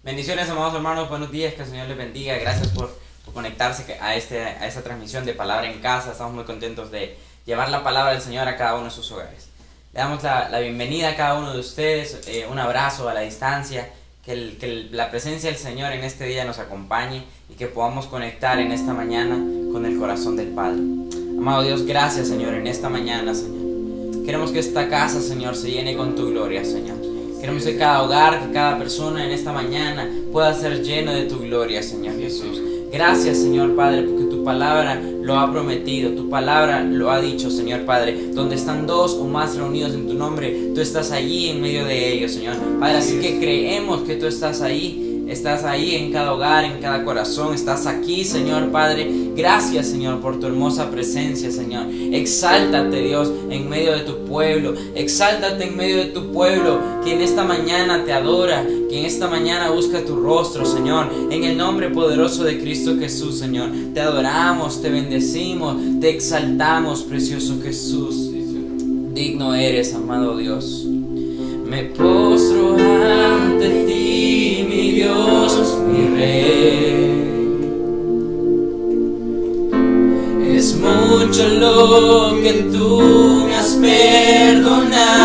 Bendiciones, amados hermanos, buenos días, que el Señor les bendiga. Gracias por conectarse a esta transmisión de Palabra en Casa. Estamos muy contentos de llevar la palabra del Señor a cada uno de sus hogares. Le damos la bienvenida a cada uno de ustedes, un abrazo a la distancia, que la presencia del Señor en este día nos acompañe y que podamos conectar en esta mañana con el corazón del Padre. Amado Dios, gracias, Señor, en esta mañana, Señor. Queremos que esta casa, Señor, se llene con tu gloria, Señor. Queremos que cada hogar, que cada persona en esta mañana pueda ser lleno de tu gloria, Señor Jesús. Gracias, Señor Padre, porque tu palabra lo ha prometido, tu palabra lo ha dicho, Señor Padre. Donde están dos o más reunidos en tu nombre, tú estás allí en medio de ellos, Señor Padre. Así que creemos que tú estás ahí en cada hogar, en cada corazón. Estás aquí, Señor Padre. Gracias, Señor, por tu hermosa presencia, Señor. Exáltate, Dios, en medio de tu pueblo. Exáltate en medio de tu pueblo, que en esta mañana te adora, que en esta mañana busca tu rostro, Señor. En el nombre poderoso de Cristo Jesús, Señor. Te adoramos, te bendecimos, te exaltamos, precioso Jesús. Digno eres, amado Dios. Me postro ante ti, mi Dios, mi Rey. Es mucho lo que tú me has perdonado.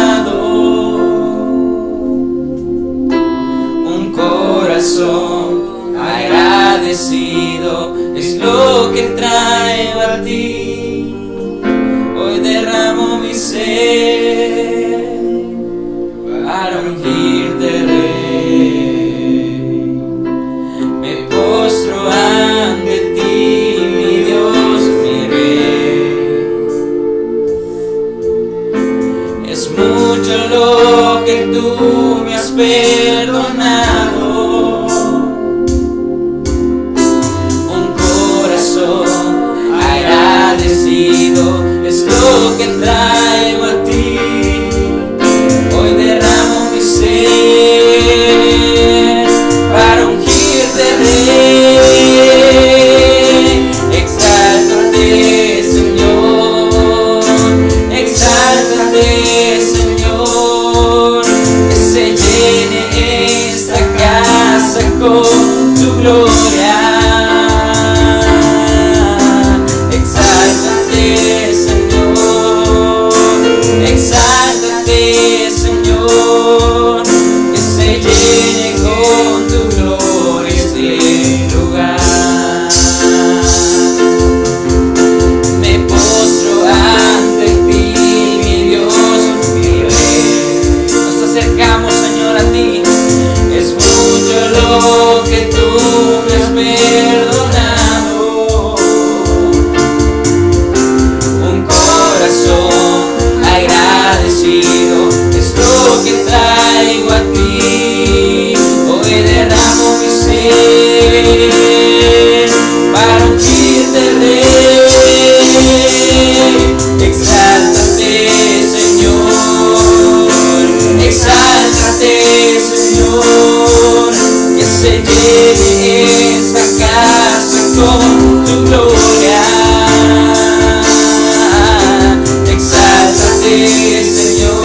Un corazón agradecido es lo que traigo a ti. Hoy derramo mi ser para ungirte, Rey. Me postro ante ti, mi Dios, mi Rey. Es mucho lo que tú me has perdonado. Un corazón agradecido es lo que traigo a ti. Hoy derramo mi ser para ungirte, Rey. Exáltate, Señor. Exáltate, Señor. Que se llene esta casa con tu gloria. Exáltate, Señor. Exáltate, Señor, que se llene con tu gloria este lugar. Me postro ante ti, mi Dios, mi Rey. Nos acercamos, Señor, a ti. Es mucho lo que tú me has perdonado. Un corazón agradecido es lo que traigo a ti. Hoy derramo mi ser para ungirte, Rey. Exáltate, Señor. Exáltate, Señor. Que se llene esta casa con tu gloria. Exáltate, Señor.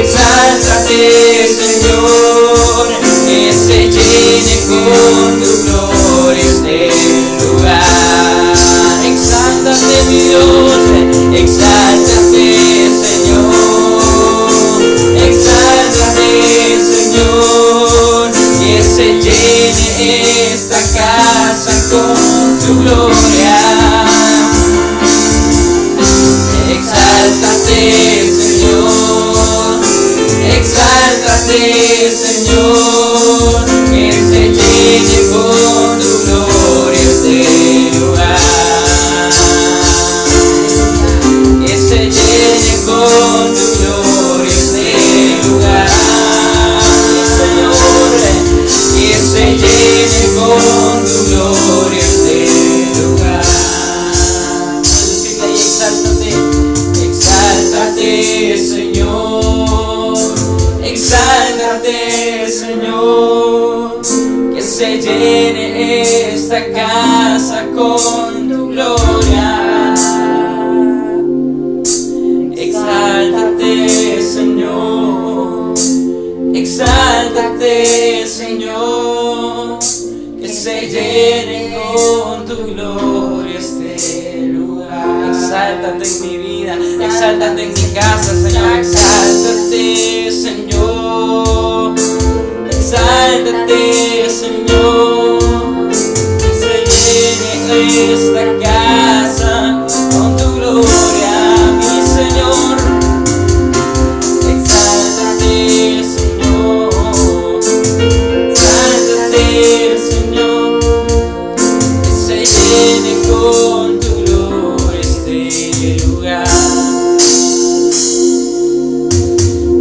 Exáltate, Señor. Que se llene con tu gloria este lugar. Exáltate, mi Dios. Exáltate, Señor. Exáltate, Señor. Que se llene esta casa con tu gloria. Exáltate, Señor. Exáltate, Señor. Que se llene con tu gloria este lugar. Que se llene con tu gloria este lugar. Señor, que se llene con tu gloria este lugar. Exáltate, exáltate, Señor. Exáltate, Señor. Que se llene esta casa con tu gloria. Exáltate, Señor. Exáltate, Señor. llene con tu gloria este lugar. Exáltate en mi vida, exáltate en mi casa, Señor. Exáltate, Señor. Exáltate, Señor. Que se llene esta casa con tu gloria, mi Señor. Exáltate, Señor. Exáltate, Señor. Que se llene con tu gloria este lugar.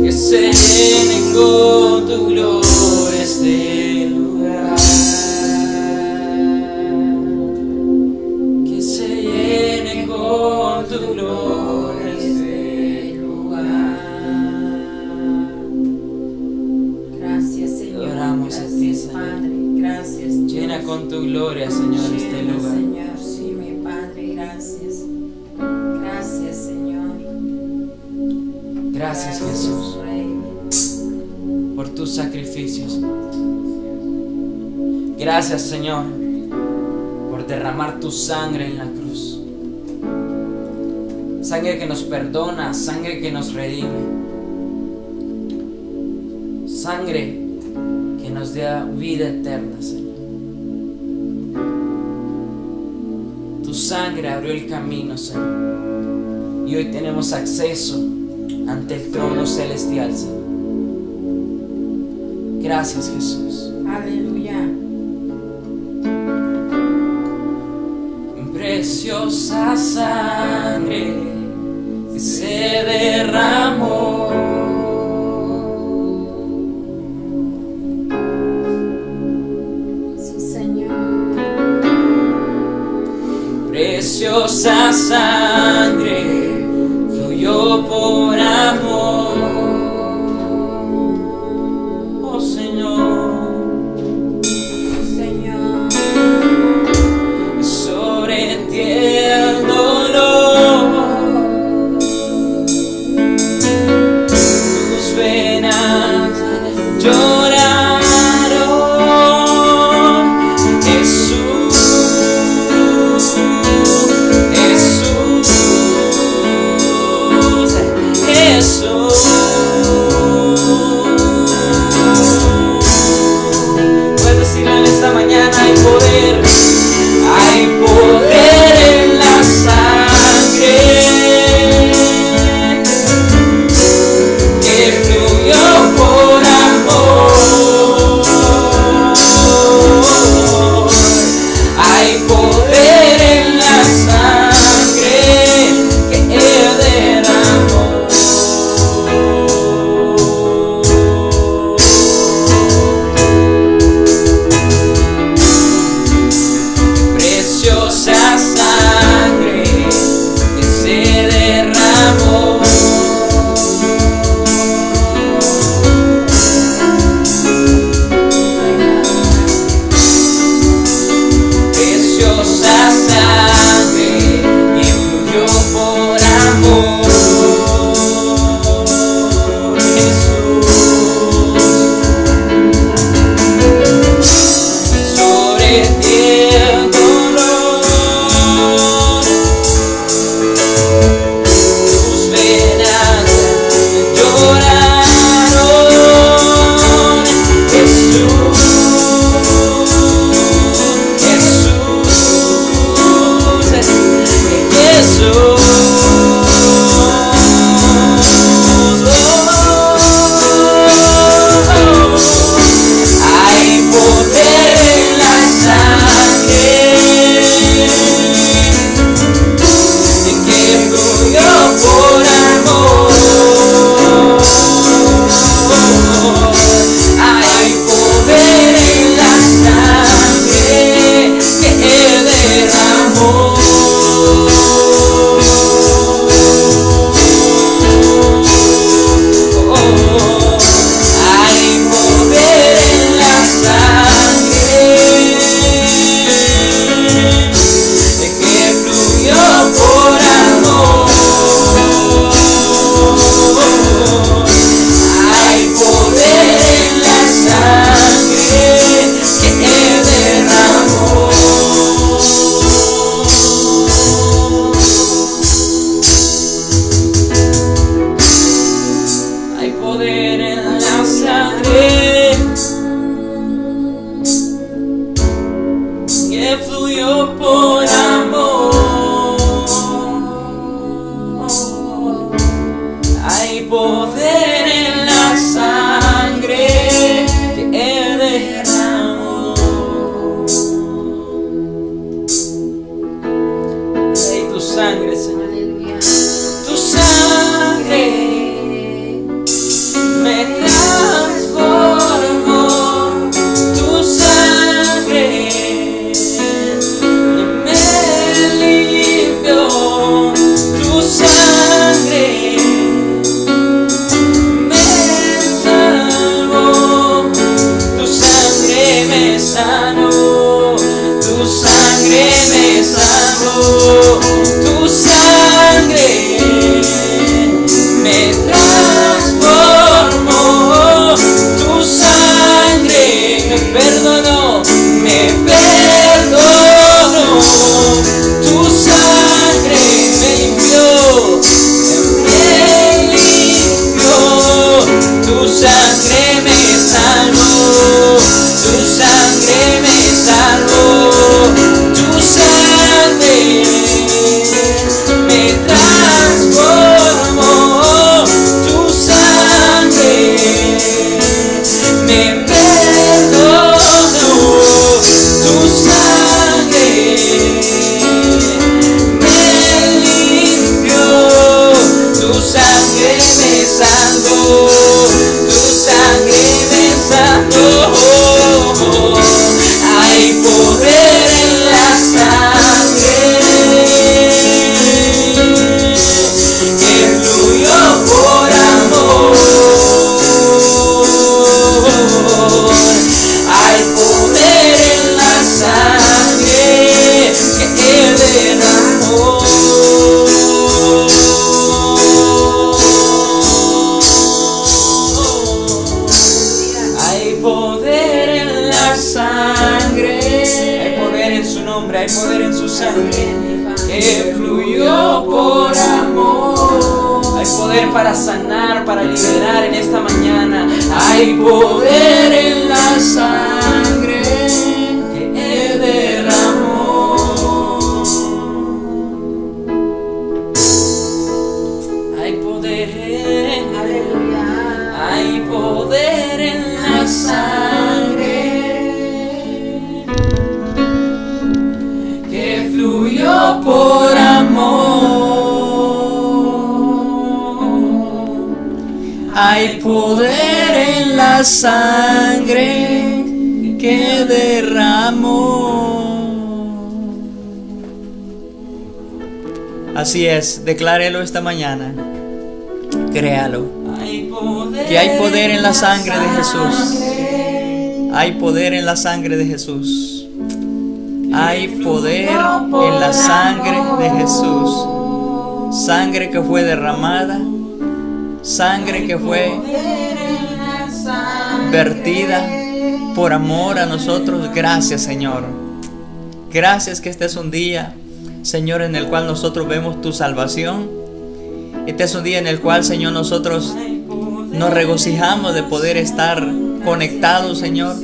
Que se llene con tu gloria este lugar. Que se llene con tu gloria este lugar. Gracias, Señor. Oramos a ti, Gracias, Señor. Padre. Gracias. Llena con tu gloria, Señor, este Llena, lugar. Señor, sí, mi Padre, gracias. Gracias, Señor. Gracias, Jesús, Rey. por tus sacrificios. Gracias, Señor, por derramar tu sangre en la cruz. Sangre que nos perdona, sangre que nos redime. Sangre que nos da vida eterna, Señor. Tu sangre abrió el camino, Señor. Y hoy tenemos acceso ante el trono celestial, Señor. Gracias, Jesús. Aleluya. Preciosa sangre que se derramó. Sí, Señor. Preciosa sangre fluyó por amor. Oh Señor, Señor. sobre ti el dolor. Tus venas lloraron, Jesús, Jesús, Jesús. Puedes decirlo en esta mañana: hay poder en la sangre que fluyó por amor. Hay poder en la sangre que Él derramó. Preciosa fluyó por amor. Hay poder en la sangre que Él derramó. Rey, tu sangre, Señor. Tu sangre me transformó. Tu sangre me limpió. Tu sangre me salvó. Tu sangre me sanó. Tu sangre me sanó. Tu sangre me transformó. Tu sangre me perdonó, me perdonó. Tu sangre me limpió, me limpió. Tu sangre me salvó, tu sangre me salvó. Tu sangre me transformó. Tu sangre me perdonó. Tu sangre me limpió. Tu sangre me salvó. Tu sangre me sanó. Hay poder en la sangre que fluyó por amor. Hay poder en la sangre que Él derramó. Hay poder en la sangre, hay poder en su nombre, hay poder en su sangre que fluyó por amor. Hay poder para sanar, para liberar en esta mañana. Hay poder en la sangre que Él derramó. Hay poder, hay poder en la sangre que fluyó por amor. Hay poder en la sangre que derramó. Así es, declárelo esta mañana. Créalo. Que hay poder en la sangre de Jesús. Hay poder en la sangre de Jesús. Hay poder en la sangre de Jesús. Sangre que fue derramada. Sangre que fue vertida por amor a nosotros. Gracias, Señor. Gracias que este es un día, Señor, en el cual nosotros vemos tu salvación. Este es un día en el cual, Señor, nosotros nos regocijamos de poder estar conectados, Señor,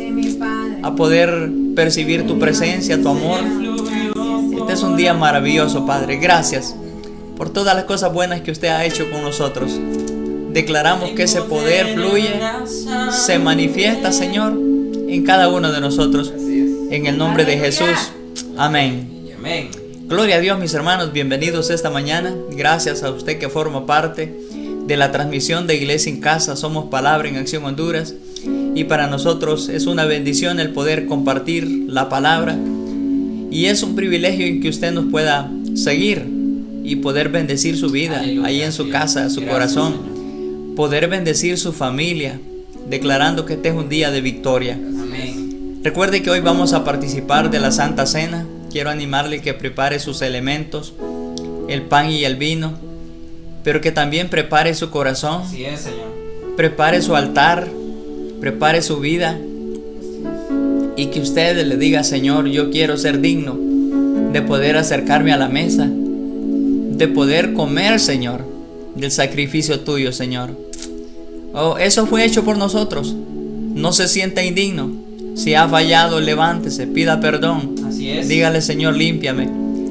a poder percibir tu presencia, tu amor. Este es un día maravilloso, Padre. Gracias por todas las cosas buenas que usted ha hecho con nosotros. Declaramos que ese poder fluye, se manifiesta, Señor, en cada uno de nosotros. En el nombre de Jesús. Amén. Amén. Gloria a Dios, mis hermanos. Bienvenidos esta mañana. Gracias a usted que forma parte de la transmisión de Iglesia en Casa. Somos Palabra en Acción Honduras. Y para nosotros es una bendición el poder compartir la palabra. Y es un privilegio en que usted nos pueda seguir y poder bendecir su vida. Aleluya, ahí en su casa, su gracias, corazón. Señor. Poder bendecir su familia, declarando que este es un día de victoria. Amén. Recuerde que hoy vamos a participar de la Santa Cena. Quiero animarle que prepare sus elementos, el pan y el vino, pero que también prepare su corazón, Así es, Señor. prepare su altar, prepare su vida, y que usted le diga: Señor, yo quiero ser digno de poder acercarme a la mesa, de poder comer, Señor, del sacrificio tuyo, Señor. Oh, eso fue hecho por nosotros. No se sienta indigno. Si ha fallado, levántese, pida perdón. Así Así es. Dígale, Señor, límpiame.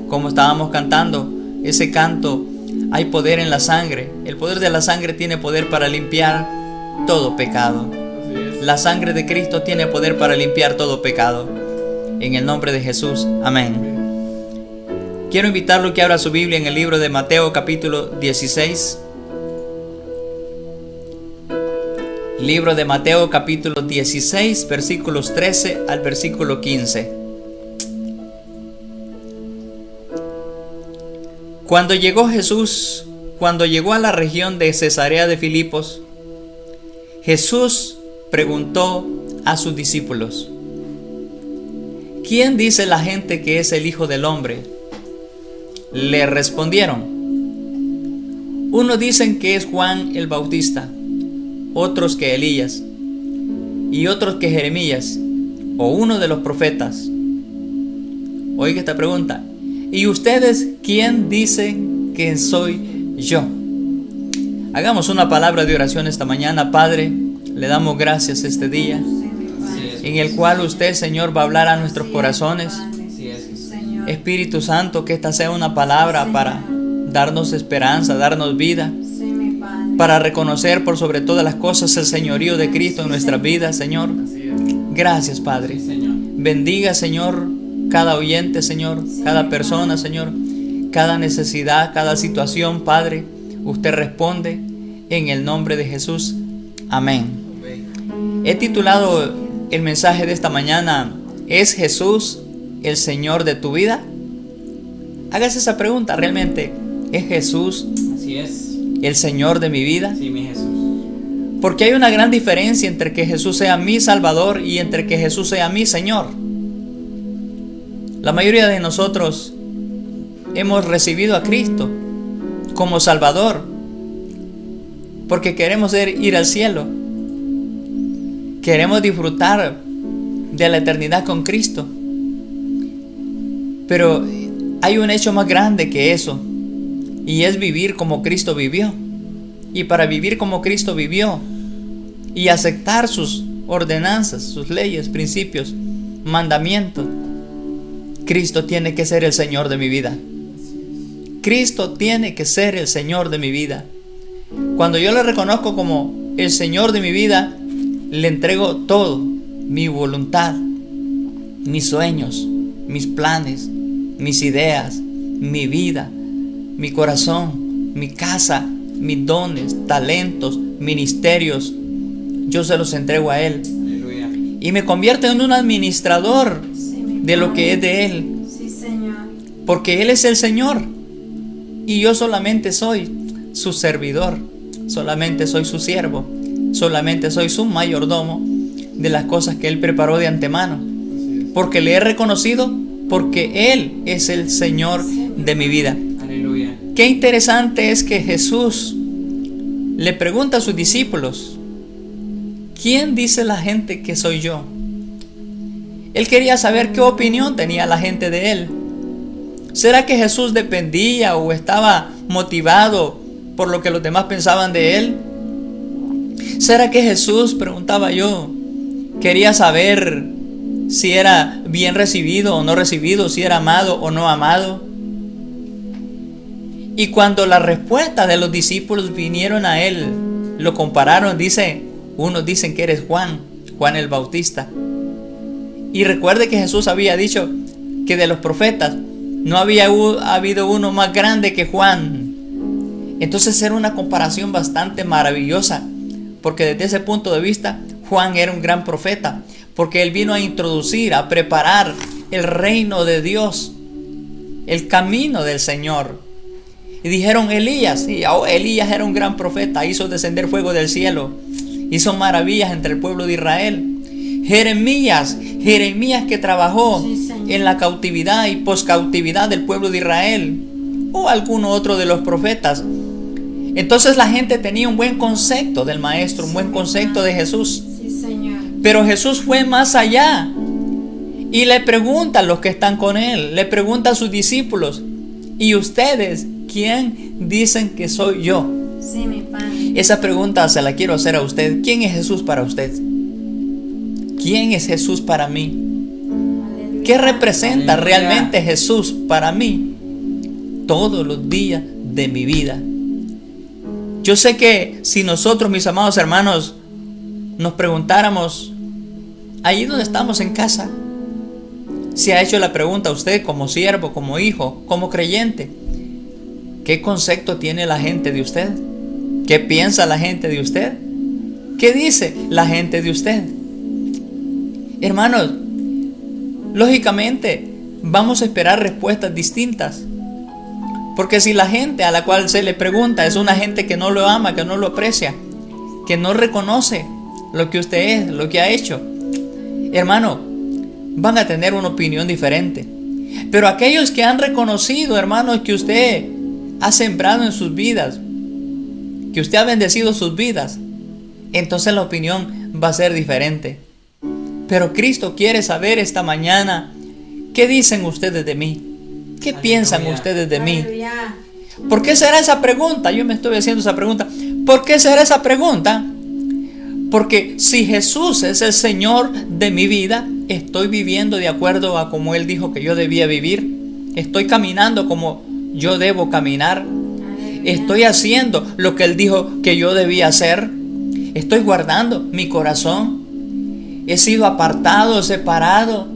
Como estábamos cantando, ese canto, hay poder en la sangre. El poder de la sangre tiene poder para limpiar todo pecado. La sangre de Cristo tiene poder para limpiar todo pecado. En el nombre de Jesús. Amén. Quiero invitarlo a que abra su Biblia en el libro de Mateo capítulo 16. Libro de Mateo capítulo 16, versículos 13 al versículo 15. Cuando llegó a la región de Cesarea de Filipos, Jesús preguntó a sus discípulos: ¿quién dice la gente que es el Hijo del Hombre? Le respondieron: unos dicen que es Juan el Bautista, otros que Elías, y otros que Jeremías, o uno de los profetas. Oiga esta pregunta: ¿y ustedes quién dicen que soy yo? Hagamos una palabra de oración esta mañana. Padre, le damos gracias este día en el cual usted, Señor, va a hablar a nuestros corazones. Espíritu Santo, que esta sea una palabra para darnos esperanza, darnos vida, para reconocer por sobre todas las cosas el señorío de Cristo en nuestras vidas, Señor. Gracias, Padre. Bendiga, Señor, cada oyente, Señor, cada persona, Señor, cada necesidad, cada situación, Padre. Usted responde en el nombre de Jesús. Amén. He titulado el mensaje de esta mañana: ¿es Jesús el Señor de tu vida? Hágase esa pregunta. ¿Realmente es Jesús el Señor de mi vida? Sí, mi Jesús. Porque hay una gran diferencia entre que Jesús sea mi Salvador y entre que Jesús sea mi Señor. La mayoría de nosotros hemos recibido a Cristo como Salvador porque queremos ir al cielo. Queremos disfrutar de la eternidad con Cristo. Pero hay un hecho más grande que eso, y es vivir como Cristo vivió. Y para vivir como Cristo vivió y aceptar sus ordenanzas, sus leyes, principios, mandamientos, Cristo tiene que ser el Señor de mi vida. Cristo tiene que ser el Señor de mi vida. Cuando yo le reconozco como el Señor de mi vida, le entrego todo: mi voluntad, mis sueños, mis planes, mis ideas, mi vida, mi corazón, mi casa, mis dones, talentos, ministerios. Yo se los entrego a Él. Aleluya. Y me convierto en un administrador de lo que es de Él. Sí, Señor. Porque Él es el Señor y yo solamente soy su servidor, solamente soy su siervo, solamente soy su mayordomo de las cosas que Él preparó de antemano. Porque le he reconocido, porque Él es el Señor de mi vida. Aleluya. Qué interesante es que Jesús le pregunta a sus discípulos: ¿quién dice la gente que soy yo? Él quería saber qué opinión tenía la gente de Él. ¿Será que Jesús dependía o estaba motivado por lo que los demás pensaban de Él? ¿Será que Jesús, preguntaba yo, quería saber si era bien recibido o no recibido, si era amado o no amado? Y cuando la respuesta de los discípulos vinieron a Él, lo compararon. Dice, unos dicen que eres Juan el Bautista. Y recuerde que Jesús había dicho que de los profetas no había habido uno más grande que Juan. Entonces era una comparación bastante maravillosa, porque desde ese punto de vista Juan era un gran profeta, porque él vino a introducir, a preparar el reino de Dios, el camino del Señor. Y dijeron Elías, sí, Elías era un gran profeta, hizo descender fuego del cielo, hizo maravillas entre el pueblo de Israel. Jeremías que trabajó en la cautividad y poscautividad del pueblo de Israel, o alguno otro de los profetas. Entonces la gente tenía un buen concepto del Maestro, un buen concepto de Jesús. Pero Jesús fue más allá y le pregunta a los que están con Él, le pregunta a sus discípulos: ¿y ustedes quién dicen que soy yo? Sí, mi Padre. Esa pregunta se la quiero hacer a usted. ¿Quién es Jesús para usted? ¿Quién es Jesús para mí? Aleluya. ¿Qué representa Aleluya. realmente Jesús para mí todos los días de mi vida? Yo sé que si nosotros, mis amados hermanos, nos preguntáramos, allí donde estamos en casa, se ha hecho la pregunta a usted como siervo, como hijo, como creyente, ¿qué concepto tiene la gente de usted? ¿Qué piensa la gente de usted? ¿Qué dice la gente de usted? Hermanos, lógicamente vamos a esperar respuestas distintas. Porque si la gente a la cual se le pregunta es una gente que no lo ama, que no lo aprecia, que no reconoce lo que usted es, lo que ha hecho, hermano, van a tener una opinión diferente. Pero aquellos que han reconocido, hermanos, que usted ha sembrado en sus vidas, que usted ha bendecido sus vidas, entonces la opinión va a ser diferente. Pero Cristo quiere saber esta mañana, ¿qué dicen ustedes de mí? ¿Qué Aleluya. piensan ustedes de mí? Aleluya. ¿Por qué será esa pregunta? Yo me estoy haciendo esa pregunta. ¿Por qué será esa pregunta? Porque si Jesús es el Señor de mi vida, estoy viviendo de acuerdo a como Él dijo que yo debía vivir. Estoy caminando como yo debo caminar. Estoy haciendo lo que Él dijo que yo debía hacer. Estoy guardando mi corazón. He sido apartado, separado.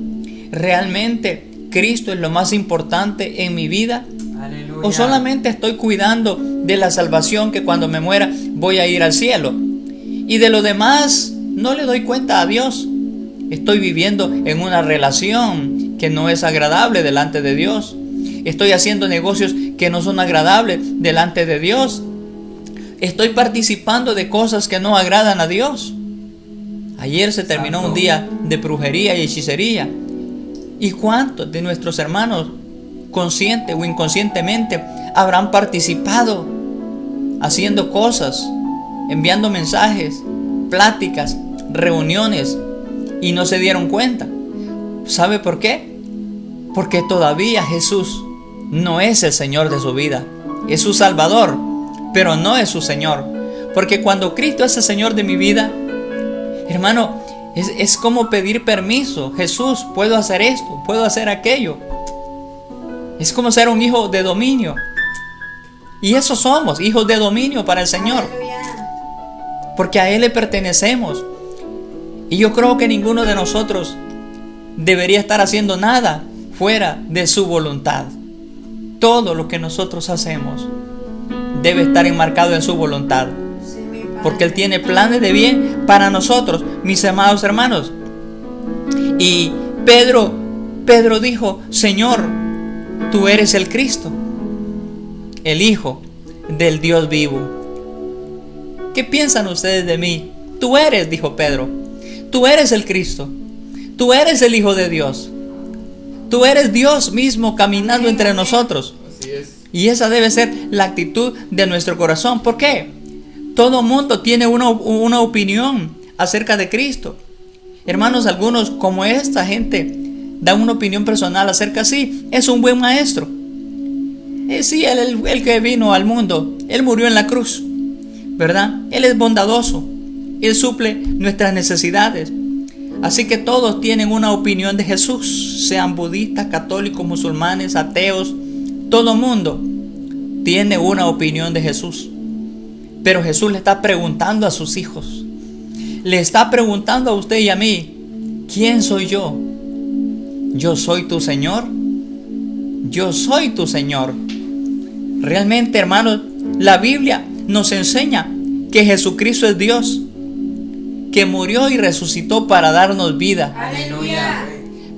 Realmente Cristo es lo más importante en mi vida. Aleluya. O solamente estoy cuidando de la salvación, que cuando me muera voy a ir al cielo, y de lo demás no le doy cuenta a Dios. Estoy viviendo en una relación que no es agradable delante de Dios. Estoy haciendo negocios que no son agradables delante de Dios. Estoy participando de cosas que no agradan a Dios. Ayer se terminó un día de brujería y hechicería. ¿Y cuántos de nuestros hermanos, consciente o inconscientemente, habrán participado haciendo cosas, enviando mensajes, pláticas, reuniones, y no se dieron cuenta? ¿Sabe por qué? Porque todavía Jesús no es el Señor de su vida. Es su Salvador, pero no es su Señor. Porque cuando Cristo es el Señor de mi vida, hermano, es como pedir permiso. Jesús, puedo hacer esto, puedo hacer aquello. Es como ser un hijo de dominio. Y eso somos, hijos de dominio para el Señor. Porque a Él le pertenecemos. Y yo creo que ninguno de nosotros debería estar haciendo nada fuera de su voluntad. Todo lo que nosotros hacemos debe estar enmarcado en su voluntad. Porque Él tiene planes de bien para nosotros, mis amados hermanos. Y Pedro dijo, Señor, tú eres el Cristo, el Hijo del Dios vivo. ¿Qué piensan ustedes de mí? Tú eres, dijo Pedro, tú eres el Cristo, tú eres el Hijo de Dios, tú eres Dios mismo caminando entre nosotros. Así es. Y esa debe ser la actitud de nuestro corazón. ¿Por qué? Todo mundo tiene una opinión acerca de Cristo. Hermanos, algunos como esta gente dan una opinión personal acerca, sí, es un buen maestro. Sí, el que vino al mundo, Él murió en la cruz, ¿verdad? Él es bondadoso, Él suple nuestras necesidades. Así que todos tienen una opinión de Jesús, sean budistas, católicos, musulmanes, ateos. Todo mundo tiene una opinión de Jesús. Pero Jesús le está preguntando a sus hijos, le está preguntando a usted y a mí, ¿quién soy yo? ¿Yo soy tu Señor? Yo soy tu Señor. Realmente, hermanos, la Biblia nos enseña que Jesucristo es Dios, que murió y resucitó para darnos vida. Aleluya.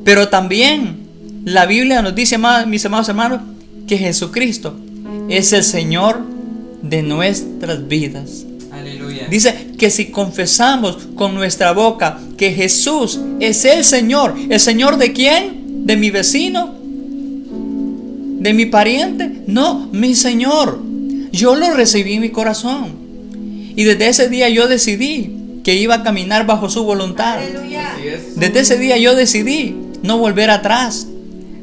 Pero también la Biblia nos dice, mis amados hermanos, que Jesucristo es el Señor de nuestras vidas. Aleluya. Dice que si confesamos con nuestra boca que Jesús es el Señor ¿de quién? ¿De mi vecino? ¿De mi pariente? No, mi Señor. Yo lo recibí en mi corazón. Y desde ese día yo decidí que iba a caminar bajo su voluntad. Aleluya. Así es. Desde ese día yo decidí no volver atrás.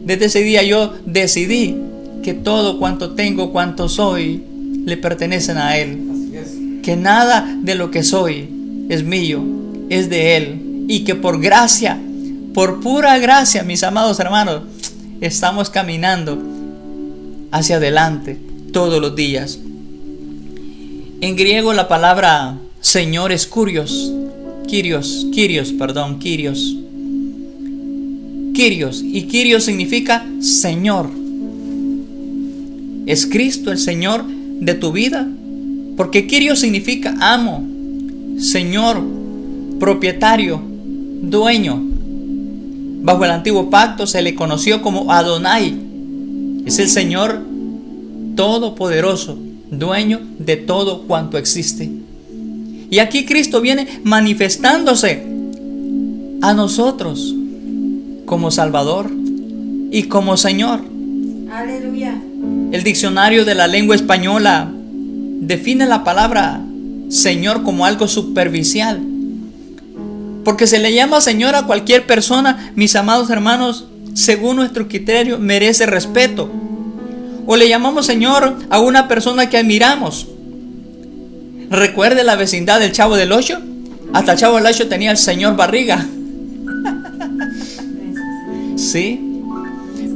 Desde ese día yo decidí que todo cuanto tengo, cuanto soy, le pertenecen a Él. Así es. Que nada de lo que soy es mío, es de Él. Y que por gracia, por pura gracia, mis amados hermanos, estamos caminando hacia adelante todos los días. En griego la palabra Señor es Kyrios. Y Kyrios significa Señor. ¿Es Cristo el Señor de tu vida? Porque Kyrios significa amo, Señor, propietario, dueño. Bajo el antiguo pacto se le conoció como Adonai. Es el Señor todopoderoso, dueño de todo cuanto existe. Y aquí Cristo viene manifestándose a nosotros como Salvador y como Señor. Aleluya. El diccionario de la lengua española define la palabra Señor como algo superficial, porque se le llama Señor a cualquier persona, mis amados hermanos, según nuestro criterio merece respeto. O le llamamos Señor a una persona que admiramos. Recuerde la vecindad del Chavo del Ocho. Hasta el Chavo del Ocho tenía el Señor Barriga. Sí.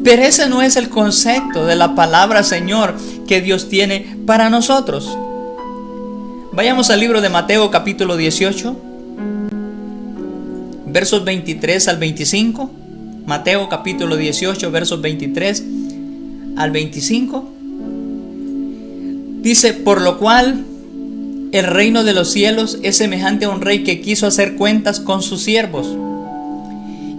Pero ese no es el concepto de la palabra Señor que Dios tiene para nosotros. Vayamos al libro de Mateo capítulo 18, versos 23 al 25. Mateo capítulo 18, versos 23 al 25. Dice: por lo cual el reino de los cielos es semejante a un rey que quiso hacer cuentas con sus siervos.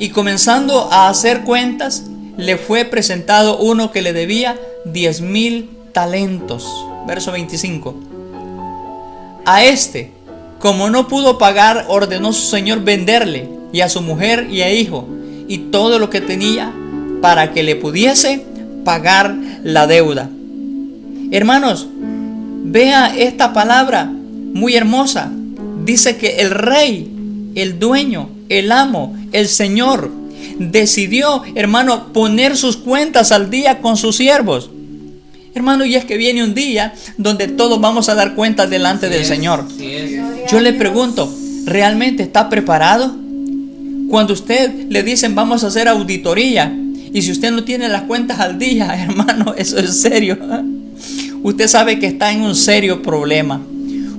Y comenzando a hacer cuentas, le fue presentado uno que le debía 10,000 talentos. Verso 25. A este, como no pudo pagar, ordenó su señor venderle, y a su mujer y a hijo, y todo lo que tenía, para que le pudiese pagar la deuda. Hermanos, vea esta palabra muy hermosa. Dice que el rey, el dueño, el amo, el Señor, decidió, hermano, poner sus cuentas al día con sus siervos. Hermano, y es que viene un día donde todos vamos a dar cuentas delante del Señor. Yo le pregunto, ¿realmente está preparado? Cuando usted le dicen vamos a hacer auditoría, y si usted no tiene las cuentas al día, hermano, eso es serio. Usted sabe que está en un serio problema.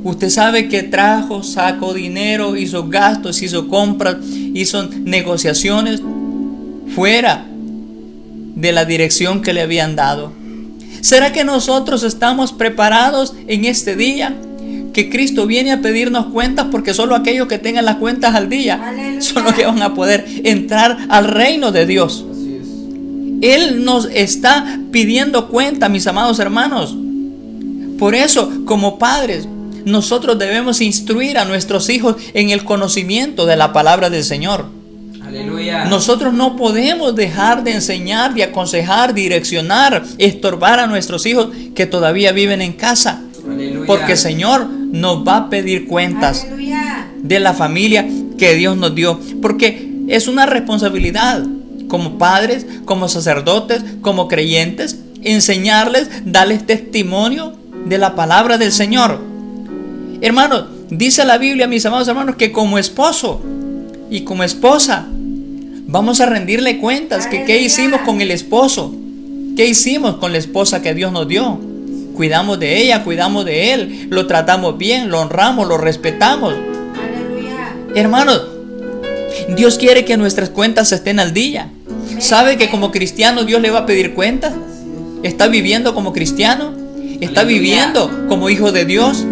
Usted sabe que trajo, sacó dinero, hizo gastos, hizo compras, hizo negociaciones fuera de la dirección que le habían dado. ¿Será que nosotros estamos preparados en este día? Que Cristo viene a pedirnos cuentas, porque solo aquellos que tengan las cuentas al día son los que van a poder entrar al reino de Dios. Él nos está pidiendo cuenta, mis amados hermanos. Por eso, como padres, nosotros debemos instruir a nuestros hijos en el conocimiento de la palabra del Señor. Aleluya. Nosotros no podemos dejar de enseñar, de aconsejar, direccionar, estorbar a nuestros hijos que todavía viven en casa. Aleluya. Porque el Señor nos va a pedir cuentas de la familia que Dios nos dio. Porque es una responsabilidad como padres, como sacerdotes, como creyentes, enseñarles, darles testimonio de la palabra del Señor. Hermanos, dice la Biblia, mis amados hermanos, que como esposo y como esposa vamos a rendirle cuentas que qué hicimos con el esposo, qué hicimos con la esposa que Dios nos dio. Cuidamos de ella, cuidamos de él, lo tratamos bien, lo honramos, lo respetamos. Aleluya. Hermanos, Dios quiere que nuestras cuentas estén al día. ¿Sabe que como cristiano Dios le va a pedir cuentas? ¿Está viviendo como cristiano? ¿Está viviendo como hijo de Dios?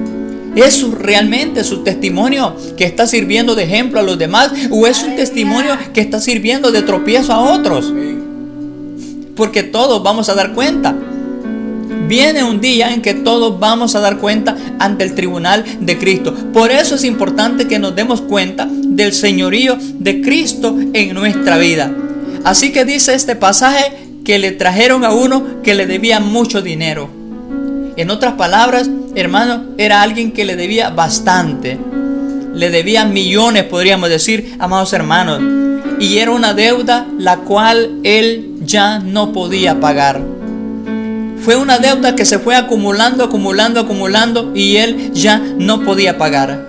¿Es realmente su testimonio que está sirviendo de ejemplo a los demás? ¿O es un testimonio que está sirviendo de tropiezo a otros? Porque todos vamos a dar cuenta. Viene un día en que todos vamos a dar cuenta ante el tribunal de Cristo. Por eso es importante que nos demos cuenta del señorío de Cristo en nuestra vida. Así que dice este pasaje que le trajeron a uno que le debía mucho dinero. En otras palabras, hermano, era alguien que le debía bastante. Le debía millones, podríamos decir, amados hermanos. Y era una deuda la cual él ya no podía pagar. Fue una deuda que se fue acumulando y él ya no podía pagar.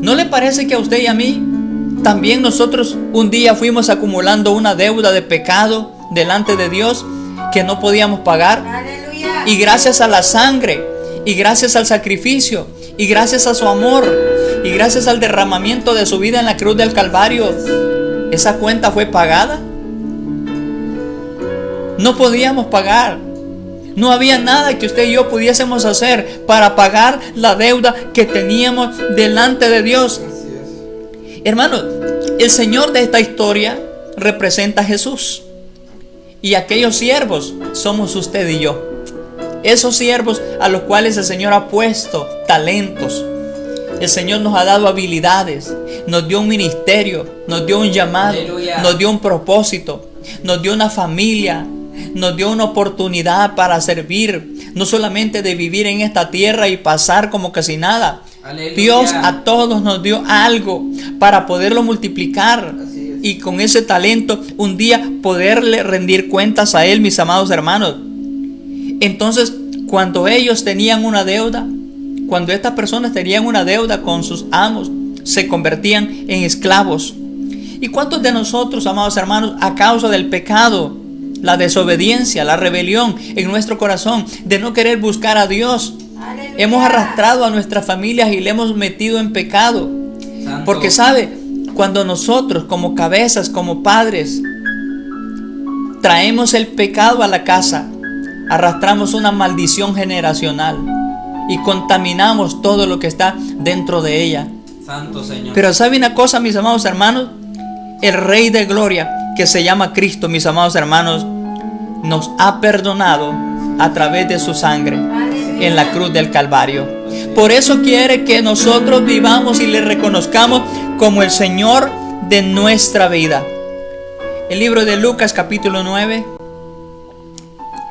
¿No le parece que a usted y a mí También nosotros un día fuimos acumulando una deuda de pecado delante de Dios que no podíamos pagar. Aleluya. Y gracias a la sangre, y gracias al sacrificio, y gracias a su amor, y gracias al derramamiento de su vida en la cruz del Calvario, esa cuenta fue pagada. No podíamos pagar. No había nada que usted y yo pudiésemos hacer para pagar la deuda que teníamos delante de Dios. Hermano, el Señor de esta historia representa a Jesús. Y aquellos siervos somos usted y yo. Esos siervos a los cuales el Señor ha puesto talentos. El Señor nos ha dado habilidades. Nos dio un ministerio. Nos dio un llamado. Aleluya. Nos dio un propósito. Nos dio una familia. Nos dio una oportunidad para servir. No solamente de vivir en esta tierra y pasar como que sin nada. Aleluya. Dios a todos nos dio algo para poderlo multiplicar. Y con ese talento un día poderle rendir cuentas a Él, mis amados hermanos. Entonces, cuando ellos tenían una deuda, cuando estas personas tenían una deuda con sus amos, se convertían en esclavos. ¿Y cuántos de nosotros, amados hermanos, a causa del pecado, la desobediencia, la rebelión en nuestro corazón, de no querer buscar a Dios, Aleluya. hemos arrastrado a nuestras familias y le hemos metido en pecado? Santo. Porque sabe, cuando nosotros como cabezas, como padres, traemos el pecado a la casa, arrastramos una maldición generacional y contaminamos todo lo que está dentro de ella. Santo Señor. Pero ¿sabe una cosa, mis amados hermanos? El Rey de Gloria, que se llama Cristo, mis amados hermanos, nos ha perdonado a través de su sangre en la cruz del Calvario. Por eso quiere que nosotros vivamos y le reconozcamos como el Señor de nuestra vida. El libro de Lucas capítulo 9.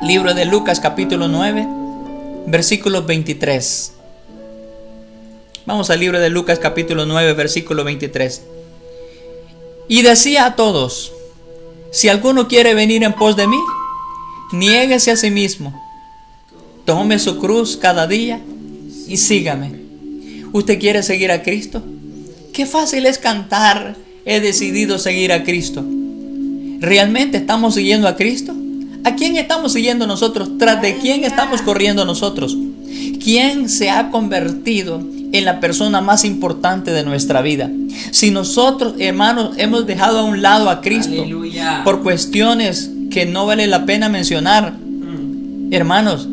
Libro de Lucas capítulo 9, versículo 23. Vamos al libro de Lucas capítulo 9, versículo 23. Y decía a todos: si alguno quiere venir en pos de mí, niéguese a sí mismo, tome su cruz cada día y sígame. ¿Usted quiere seguir a Cristo? Qué fácil es cantar: he decidido seguir a Cristo. ¿Realmente estamos siguiendo a Cristo? ¿A quién estamos siguiendo nosotros? ¿Tras de quién estamos corriendo nosotros? ¿Quién se ha convertido en la persona más importante de nuestra vida? Si nosotros, hermanos, hemos dejado a un lado a Cristo, Aleluya. por cuestiones que no vale la pena mencionar, hermanos,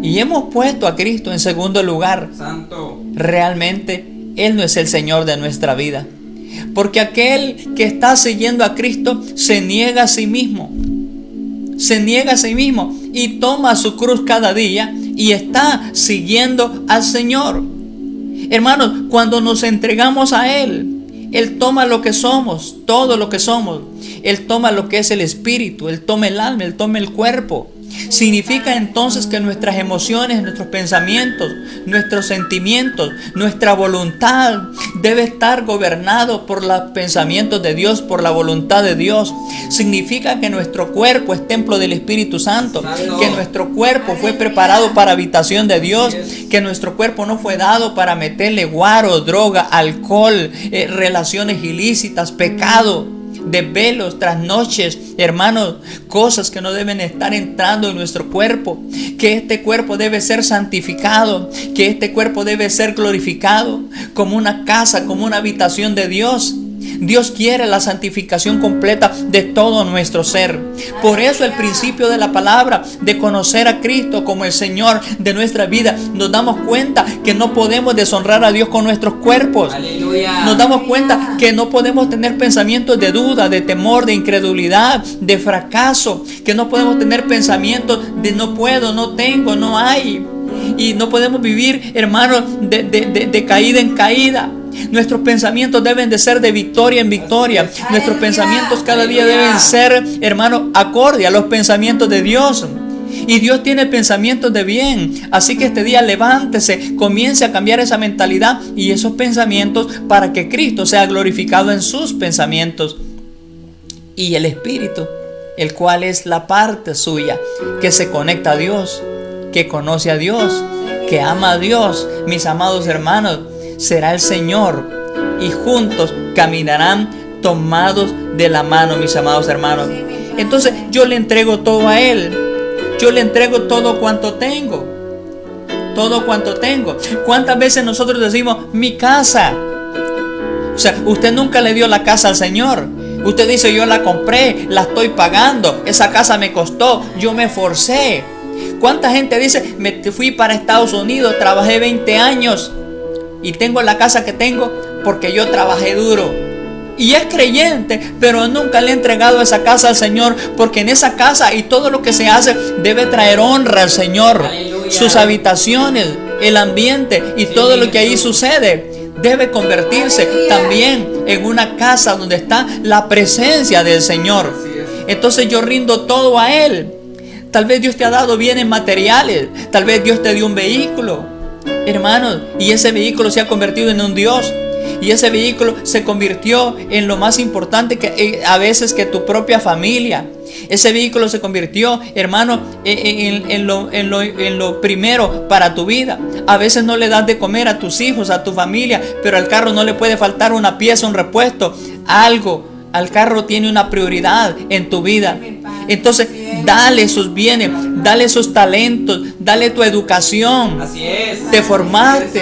y hemos puesto a Cristo en segundo lugar, Santo. realmente Él no es el Señor de nuestra vida. Porque aquel que está siguiendo a Cristo se niega a sí mismo. Se niega a sí mismo y toma su cruz cada día y está siguiendo al Señor. Hermanos, cuando nos entregamos a Él, Él toma lo que somos, todo lo que somos. Él toma lo que es el espíritu, Él toma el alma, Él toma el cuerpo. Significa entonces que nuestras emociones, nuestros pensamientos, nuestros sentimientos, nuestra voluntad debe estar gobernado por los pensamientos de Dios, por la voluntad de Dios. Significa que nuestro cuerpo es templo del Espíritu Santo, que nuestro cuerpo fue preparado para habitación de Dios, que nuestro cuerpo no fue dado para meterle guaro, droga, alcohol, relaciones ilícitas, pecado, desvelos, trasnoches, hermanos, cosas que no deben estar entrando en nuestro cuerpo. Que este cuerpo debe ser santificado, que este cuerpo debe ser glorificado como una casa, como una habitación de Dios. Dios quiere la santificación completa de todo nuestro ser. Por eso el principio de la palabra, de conocer a Cristo como el Señor de nuestra vida, nos damos cuenta que no podemos deshonrar a Dios con nuestros cuerpos. Aleluya. Nos damos cuenta que no podemos tener pensamientos de duda, de temor, de incredulidad, de fracaso. Que no podemos tener pensamientos de no puedo, no tengo, no hay. Y no podemos vivir, hermanos, de caída en caída. Nuestros pensamientos deben de ser de victoria en victoria. Nuestros pensamientos cada día deben ser, hermanos, acorde a los pensamientos de Dios. Y Dios tiene pensamientos de bien. Así que este día levántese, comience a cambiar esa mentalidad y esos pensamientos para que Cristo sea glorificado en sus pensamientos. Y el Espíritu, el cual es la parte suya que se conecta a Dios, que conoce a Dios, que ama a Dios, mis amados hermanos, será el Señor y juntos caminarán tomados de la mano, mis amados hermanos. Entonces yo le entrego todo a Él. Yo le entrego todo cuanto tengo. Todo cuanto tengo. ¿Cuántas veces nosotros decimos mi casa? O sea, usted nunca le dio la casa al Señor. Usted dice, yo la compré, la estoy pagando, esa casa me costó, yo me esforcé. ¿Cuánta gente dice, me fui para Estados Unidos, trabajé 20 años y tengo la casa que tengo porque yo trabajé duro? Y es creyente, pero nunca le ha entregado esa casa al Señor, porque en esa casa y todo lo que se hace debe traer honra al Señor. Aleluya. Sus habitaciones, el ambiente y todo lo que ahí sucede debe convertirse también en una casa donde está la presencia del Señor. Entonces yo rindo todo a Él. Tal vez Dios te ha dado bienes materiales, tal vez Dios te dio un vehículo, hermanos, y ese vehículo se ha convertido en un Dios. Y ese vehículo se convirtió en lo más importante que a veces que tu propia familia. Ese vehículo se convirtió, hermano, en lo primero para tu vida. A veces no le das de comer a tus hijos, a tu familia, pero al carro no le puede faltar una pieza, un repuesto, algo. Al carro tiene una prioridad en tu vida. Entonces, dale sus bienes, dale sus talentos, dale tu educación. Así es. Te formaste.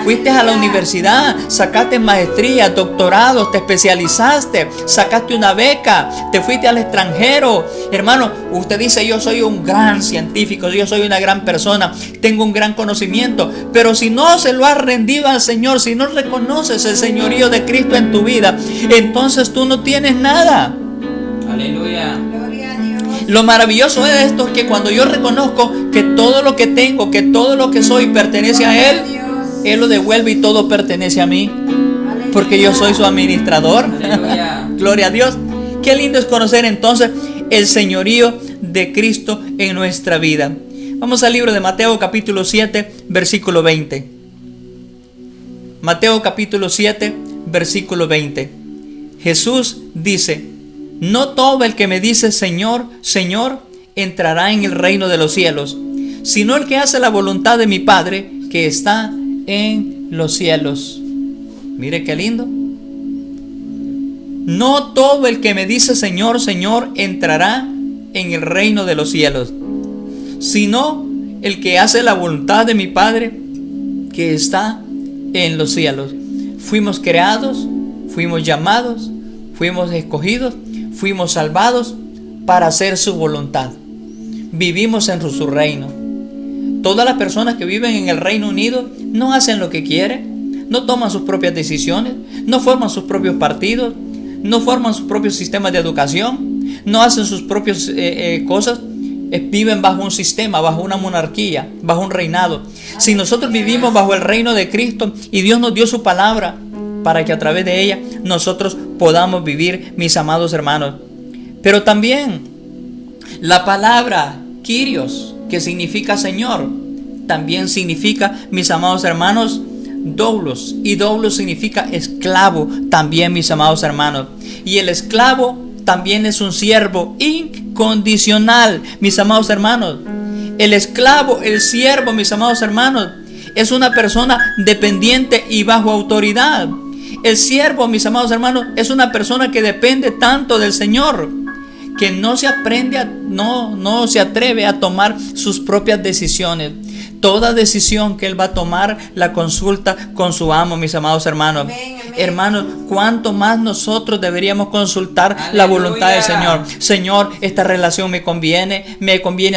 Fuiste a la universidad, sacaste maestría, doctorado, te especializaste, sacaste una beca, te fuiste al extranjero. Hermano, usted dice, yo soy un gran científico, yo soy una gran persona, tengo un gran conocimiento. Pero si no se lo has rendido al Señor, si no reconoces el señorío de Cristo en tu vida, entonces tú no tienes nada. Aleluya. Lo maravilloso de esto es que cuando yo reconozco que todo lo que tengo, que todo lo que soy pertenece a Él, Él lo devuelve y todo pertenece a mí, porque yo soy su administrador. Aleluya. Gloria a Dios. Qué lindo es conocer entonces el señorío de Cristo en nuestra vida. Vamos al libro de Mateo capítulo 7, versículo 20. Mateo capítulo 7, versículo 20. Jesús dice, no todo el que me dice Señor, Señor, entrará en el reino de los cielos, sino el que hace la voluntad de mi Padre que está en los cielos. Mire qué lindo. No todo el que me dice Señor, Señor entrará en el reino de los cielos, sino el que hace la voluntad de mi Padre que está en los cielos. Fuimos creados, fuimos llamados, fuimos escogidos, fuimos salvados para hacer su voluntad. Vivimos en su reino. Todas las personas que viven en el Reino Unido no hacen lo que quieren, no toman sus propias decisiones, no forman sus propios partidos, no forman sus propios sistemas de educación, no hacen sus propias cosas, viven bajo un sistema, bajo una monarquía, bajo un reinado. Si nosotros vivimos bajo el reino de Cristo y Dios nos dio su palabra para que a través de ella nosotros podamos vivir, mis amados hermanos. Pero también la palabra Kyrios, que significa Señor, también significa, mis amados hermanos, doulos. Y doulos significa esclavo también, mis amados hermanos. Y el esclavo también es un siervo incondicional, mis amados hermanos. El esclavo, el siervo, mis amados hermanos, es una persona dependiente y bajo autoridad. El siervo, mis amados hermanos, es una persona que depende tanto del Señor, que no se atreve a tomar sus propias decisiones. Toda decisión que él va a tomar la consulta con su amo, mis amados hermanos. Amén, amén. Hermanos, cuánto más nosotros deberíamos consultar Aleluya. la voluntad del Señor. Señor, esta relación me conviene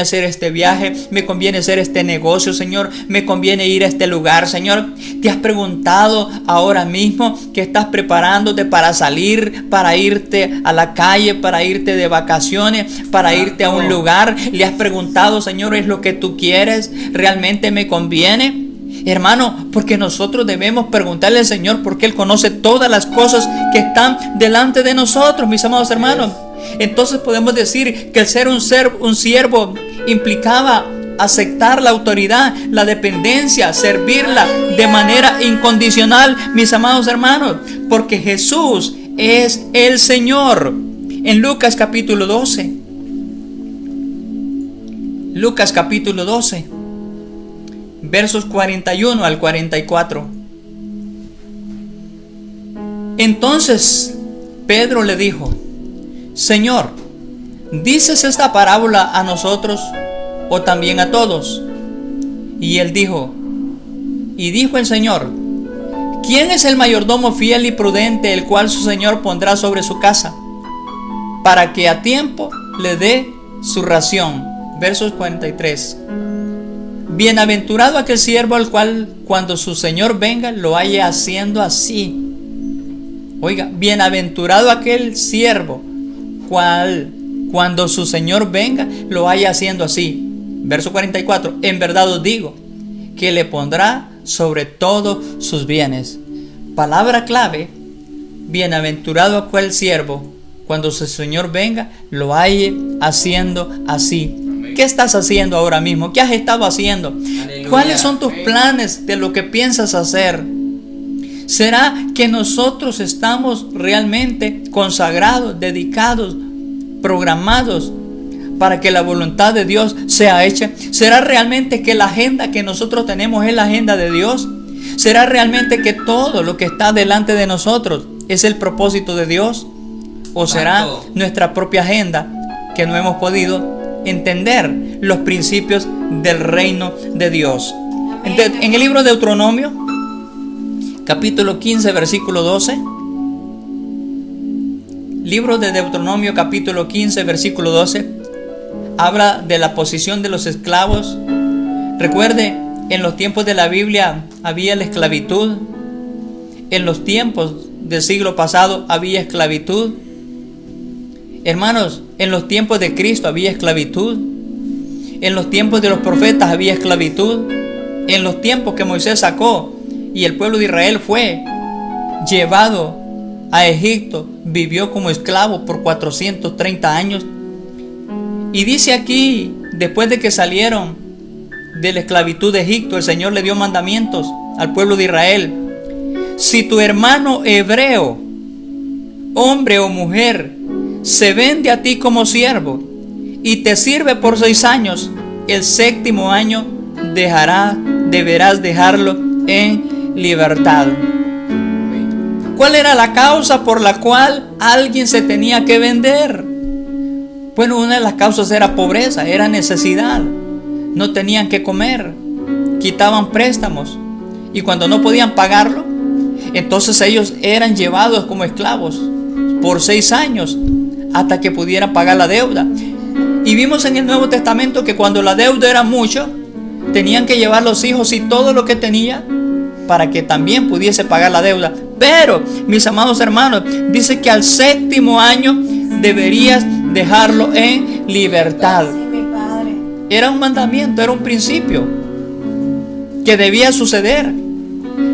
hacer este viaje, me conviene hacer este negocio, Señor, me conviene ir a este lugar, Señor. ¿Te has preguntado ahora mismo que estás preparándote para salir, para irte a la calle, para irte de vacaciones, para irte a un lugar? ¿Le has preguntado, Señor, es lo que tú quieres? ¿Realmente me conviene? Hermano, porque nosotros debemos preguntarle al Señor, porque Él conoce todas las cosas que están delante de nosotros, mis amados hermanos. Entonces podemos decir que el ser un siervo implicaba aceptar la autoridad, la dependencia, servirla de manera incondicional, mis amados hermanos, porque Jesús es el Señor. En Lucas capítulo 12, Lucas capítulo 12, versos 41 al 44. Entonces Pedro le dijo: Señor, ¿dices esta parábola a nosotros o también a todos? Y él dijo, y dijo el Señor: ¿quién es el mayordomo fiel y prudente, el cual su Señor pondrá sobre su casa, para que a tiempo le dé su ración? Versos 43. Bienaventurado aquel siervo al cual cuando su Señor venga lo halle haciendo así. Oiga, bienaventurado aquel siervo cual cuando su Señor venga lo haya haciendo así. Verso 44. En verdad os digo que le pondrá sobre todos sus bienes. Palabra clave: bienaventurado aquel siervo cuando su Señor venga lo haya haciendo así. ¿Qué estás haciendo ahora mismo? ¿Qué has estado haciendo? Aleluya. ¿Cuáles son tus planes de lo que piensas hacer? ¿Será que nosotros estamos realmente consagrados, dedicados, programados para que la voluntad de Dios sea hecha? ¿Será realmente que la agenda que nosotros tenemos es la agenda de Dios? ¿Será realmente que todo lo que está delante de nosotros es el propósito de Dios? ¿O será nuestra propia agenda que no hemos podido entender los principios del reino de Dios? Entonces, en el libro de Deuteronomio, capítulo 15, versículo 12. Libro de Deuteronomio, capítulo 15, versículo 12. Habla de la posición de los esclavos. Recuerde, en los tiempos de la Biblia había la esclavitud. En los tiempos del siglo pasado había esclavitud. Hermanos, en los tiempos de Cristo había esclavitud. En los tiempos de los profetas había esclavitud. En los tiempos que Moisés sacó y el pueblo de Israel fue llevado a Egipto, vivió como esclavo por 430 años. Y dice aquí, después de que salieron de la esclavitud de Egipto, el Señor le dio mandamientos al pueblo de Israel. Si tu hermano hebreo, hombre o mujer, se vende a ti como siervo y te sirve por 6 años, el 7º año deberás dejarlo en libertad. ¿Cuál era la causa por la cual alguien se tenía que vender? Bueno, una de las causas era pobreza, era necesidad. No tenían que comer, quitaban préstamos, y cuando no podían pagarlo, entonces ellos eran llevados como esclavos por 6 años hasta que pudieran pagar la deuda. Y vimos en el Nuevo Testamento que cuando la deuda era mucho, tenían que llevar los hijos y todo lo que tenía para que también pudiese pagar la deuda. Pero, mis amados hermanos, dice que al 7º año deberías dejarlo en libertad. Sí, mi Padre. Era un mandamiento, era un principio que debía suceder.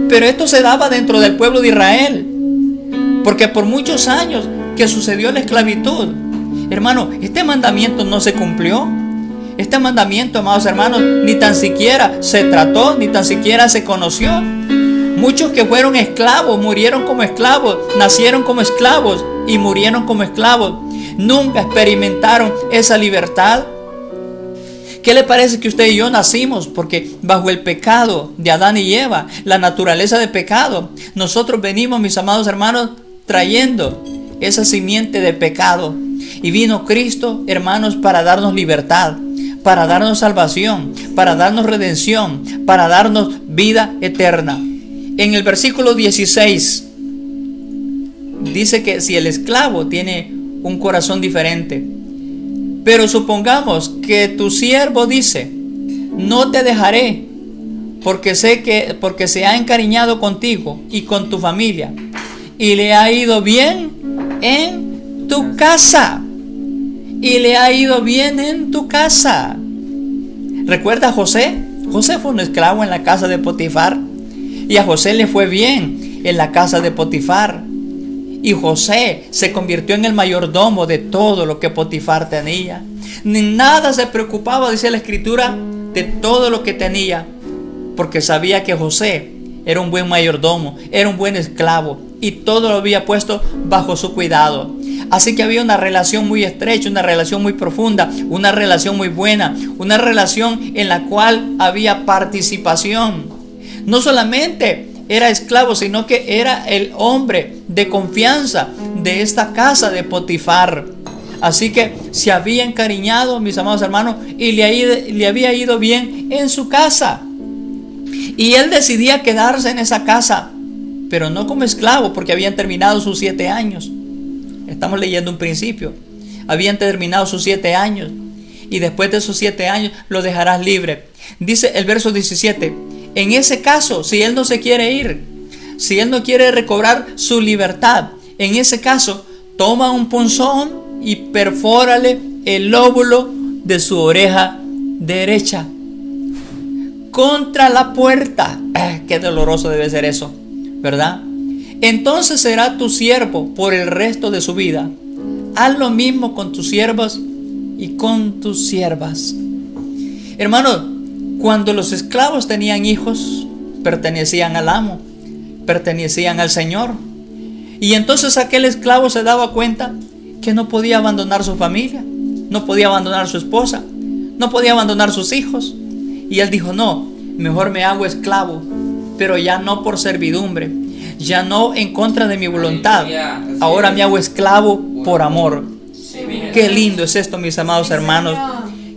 Pero esto se daba dentro del pueblo de Israel, porque por muchos años que sucedió la esclavitud, hermano, este mandamiento no se cumplió. Este mandamiento, amados hermanos, ni tan siquiera se trató, ni tan siquiera se conoció. Muchos que fueron esclavos murieron como esclavos, nacieron como esclavos y murieron como esclavos. Nunca experimentaron esa libertad. ¿Qué le parece que usted y yo nacimos? Porque bajo el pecado de Adán y Eva, la naturaleza de pecado, nosotros venimos, mis amados hermanos, trayendo esa simiente de pecado. Y vino Cristo, hermanos, para darnos libertad, para darnos salvación, para darnos redención, para darnos vida eterna. En el versículo 16 dice que si el esclavo tiene un corazón diferente, pero supongamos que tu siervo dice: no te dejaré, porque se ha encariñado contigo y con tu familia, y le ha ido bien en tu casa. Y le ha ido bien en tu casa. ¿Recuerda a José? José fue un esclavo en la casa de Potifar. Y a José le fue bien en la casa de Potifar. Y José se convirtió en el mayordomo de todo lo que Potifar tenía. Ni nada se preocupaba, dice la Escritura, de todo lo que tenía, porque sabía que José era un buen mayordomo, era un buen esclavo, y todo lo había puesto bajo su cuidado. Así que había una relación muy estrecha, una relación muy profunda, una relación muy buena, una relación en la cual había participación. No solamente era esclavo, sino que era el hombre de confianza de esta casa de Potifar. Así que se había encariñado, mis amados hermanos, y le había ido bien en su casa. Y él decidía quedarse en esa casa, pero no como esclavo, porque habían terminado sus 7 años. Estamos leyendo un principio. Habían terminado sus 7 años. Y después de esos 7 años lo dejarás libre. Dice el verso 17. En ese caso, si él no se quiere ir, si él no quiere recobrar su libertad, en ese caso, toma un punzón y perfórale el lóbulo de su oreja derecha contra la puerta. Qué doloroso debe ser eso, ¿verdad? Entonces será tu siervo por el resto de su vida. Haz lo mismo con tus siervos y con tus siervas. Hermanos, cuando los esclavos tenían hijos, pertenecían al amo, pertenecían al Señor. Y entonces aquel esclavo se daba cuenta que no podía abandonar su familia, no podía abandonar su esposa, no podía abandonar sus hijos. Y él dijo, no, mejor me hago esclavo, pero ya no por servidumbre, ya no en contra de mi voluntad. Ahora me hago esclavo por amor. Qué lindo es esto, mis amados hermanos.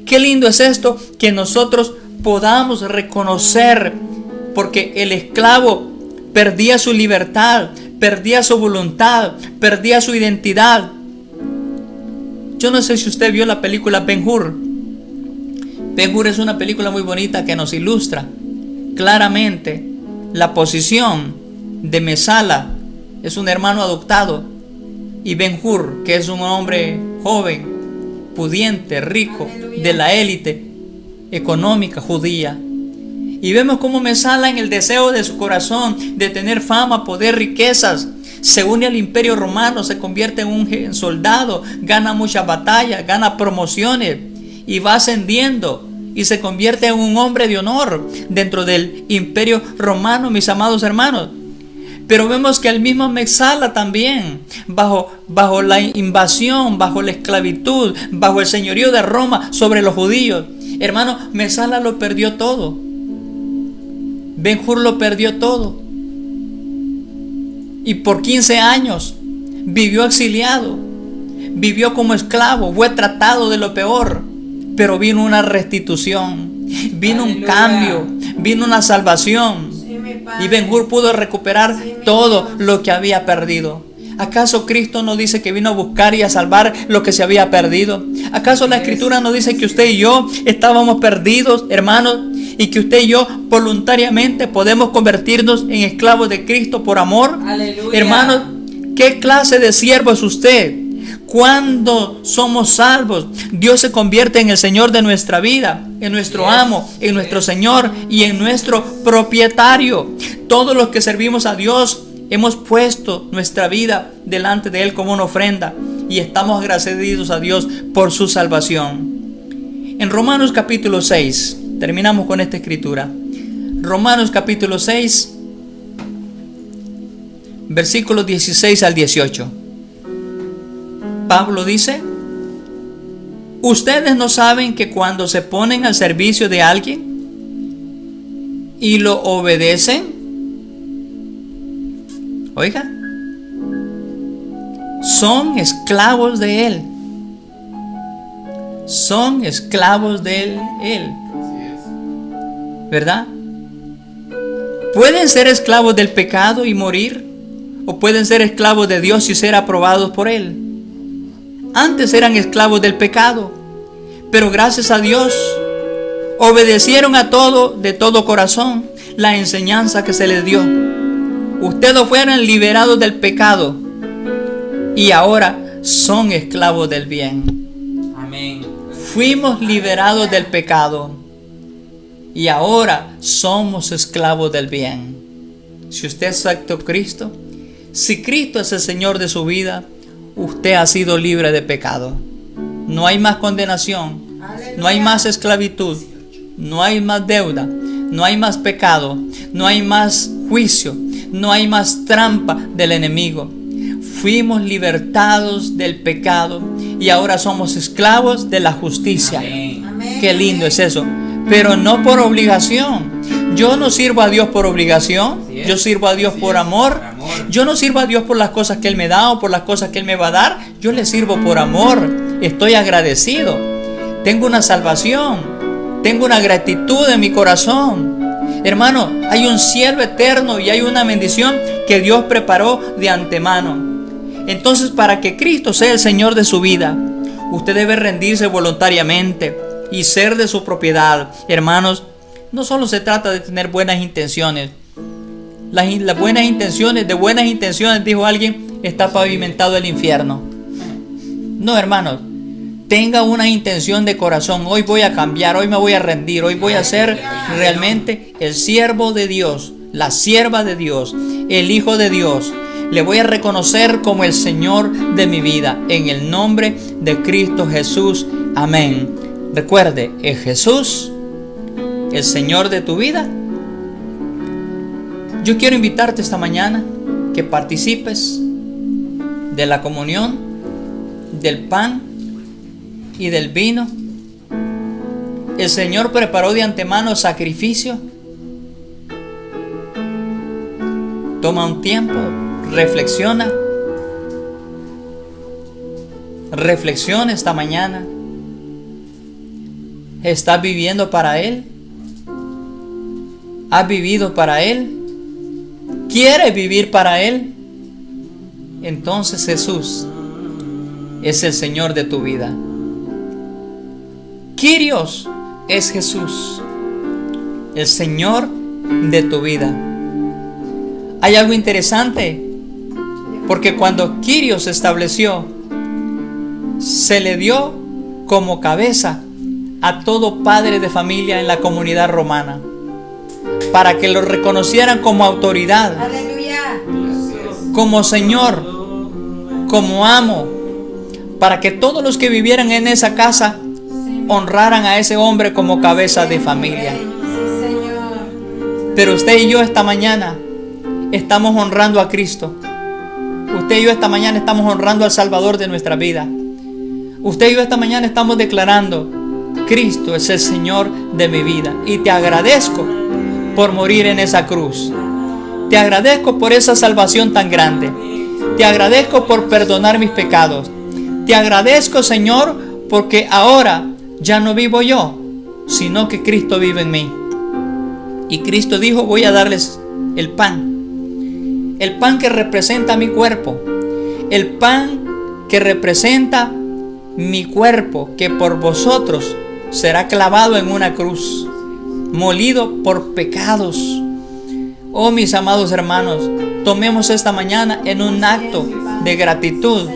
Qué lindo es esto, que nosotros podamos reconocer, porque el esclavo perdía su libertad, perdía su voluntad, perdía su identidad. Yo no sé si usted vio la película Ben-Hur. Ben-Hur es una película muy bonita que nos ilustra claramente la posición de Mesala, es un hermano adoptado, y Ben-Hur, que es un hombre joven, pudiente, rico, de la élite económica judía. Y vemos cómo Mesala, en el deseo de su corazón de tener fama, poder, riquezas, se une al imperio romano, se convierte en un soldado, gana muchas batallas, gana promociones y va ascendiendo y se convierte en un hombre de honor dentro del imperio romano, mis amados hermanos. Pero vemos que el mismo Mesala también, bajo la invasión, bajo la esclavitud, bajo el señorío de Roma sobre los judíos, hermano, Mesala lo perdió todo. Ben-Hur lo perdió todo. Y por 15 años vivió exiliado, vivió como esclavo, fue tratado de lo peor. Pero vino una restitución, vino un cambio, vino una salvación. Y Ben-Hur pudo recuperar todo lo que había perdido. ¿Acaso Cristo no dice que vino a buscar y a salvar lo que se había perdido? ¿Acaso la Escritura no dice que usted y yo estábamos perdidos, hermanos? Y que usted y yo voluntariamente podemos convertirnos en esclavos de Cristo por amor. Aleluya. Hermanos, ¿qué clase de siervo es usted? Cuando somos salvos, Dios se convierte en el Señor de nuestra vida, en nuestro amo, en nuestro Señor y en nuestro propietario. Todos los que servimos a Dios hemos puesto nuestra vida delante de Él como una ofrenda y estamos agradecidos a Dios por su salvación. En Romanos capítulo 6, terminamos con esta escritura. Romanos capítulo 6, versículos 16 al 18. Pablo dice: ¿ustedes no saben que cuando se ponen al servicio de alguien y lo obedecen, oiga, son esclavos de él? Son esclavos de él. ¿Verdad? Pueden ser esclavos del pecado y morir, o pueden ser esclavos de Dios y ser aprobados por Él. Antes eran esclavos del pecado, pero gracias a Dios obedecieron a todo, de todo corazón, la enseñanza que se les dio. Ustedes fueron liberados del pecado y ahora son esclavos del bien. Amén. Fuimos liberados del pecado y ahora somos esclavos del bien. Si usted aceptó a Cristo, si Cristo es el Señor de su vida, usted ha sido libre de pecado. No hay más condenación, no hay más esclavitud, no hay más deuda, no hay más pecado, no hay más juicio, no hay más trampa del enemigo. Fuimos libertados del pecado y ahora somos esclavos de la justicia. Amén. Qué lindo es eso. Pero no por obligación. Yo no sirvo a Dios por obligación, Así es. yo sirvo a Dios Así por es, amor. por amor. Yo no sirvo a Dios por las cosas que Él me da o por las cosas que Él me va a dar. Yo le sirvo por amor. Estoy agradecido. Tengo una salvación. Tengo una gratitud en mi corazón. Hermano, hay un cielo eterno y hay una bendición que Dios preparó de antemano. Entonces, para que Cristo sea el Señor de su vida, usted debe rendirse voluntariamente y ser de su propiedad. Hermanos, no solo se trata de tener buenas intenciones. Las buenas intenciones, de buenas intenciones, dijo alguien, está pavimentado el infierno. No, hermanos, tenga una intención de corazón. Hoy voy a cambiar, hoy me voy a rendir, hoy voy a ser realmente el siervo de Dios, la sierva de Dios, el Hijo de Dios. Le voy a reconocer como el Señor de mi vida, en el nombre de Cristo Jesús. Amén. Recuerde, es Jesús el Señor de tu vida. Yo quiero invitarte esta mañana que participes de la comunión, del pan y del vino. El Señor preparó de antemano sacrificio. Toma un tiempo, reflexiona. Reflexiona esta mañana. ¿Estás viviendo para Él? ¿Has vivido para Él? ¿Quieres vivir para Él? Entonces Jesús es el Señor de tu vida. Kyrios es Jesús, el Señor de tu vida. Hay algo interesante, porque cuando Kyrios se estableció, se le dio como cabeza a todo padre de familia en la comunidad romana, para que lo reconocieran como autoridad, Aleluya. como Señor, como amo, para que todos los que vivieran en esa casa honraran a ese hombre como cabeza de familia. Sí, Señor. Pero usted y yo esta mañana estamos honrando a Cristo. Usted y yo esta mañana estamos honrando al Salvador de nuestra vida. Usted y yo esta mañana estamos declarando: Cristo es el Señor de mi vida. Y te agradezco por morir en esa cruz. Te agradezco por esa salvación tan grande. Te agradezco por perdonar mis pecados. Te agradezco, Señor, porque ahora ya no vivo yo, sino que Cristo vive en mí. Y Cristo dijo: voy a darles el pan. El pan que representa mi cuerpo. El pan que representa mi cuerpo, que por vosotros será clavado en una cruz, molido por pecados. Oh, mis amados hermanos, tomemos esta mañana en un acto de gratitud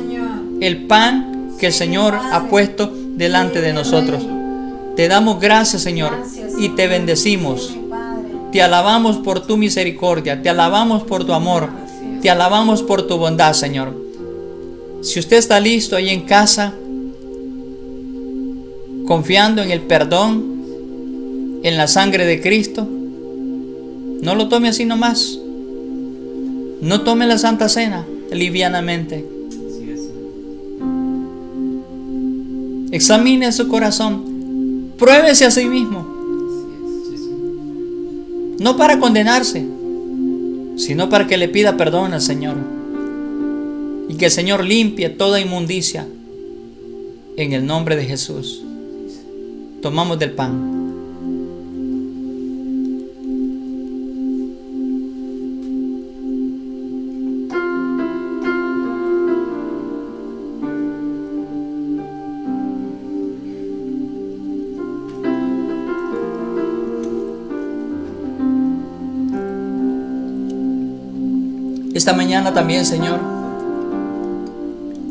el pan que el Señor ha puesto delante de nosotros. Te damos gracias, Señor, y te bendecimos. Te alabamos por tu misericordia, te alabamos por tu amor, te alabamos por tu bondad, Señor. Si usted está listo ahí en casa, confiando en el perdón, en la sangre de Cristo, no lo tome así nomás. No tome la Santa Cena livianamente. Examine su corazón. Pruébese a sí mismo. No para condenarse, sino para que le pida perdón al Señor. Y que el Señor limpie toda inmundicia en el nombre de Jesús. Tomamos del pan. Esta mañana también, Señor,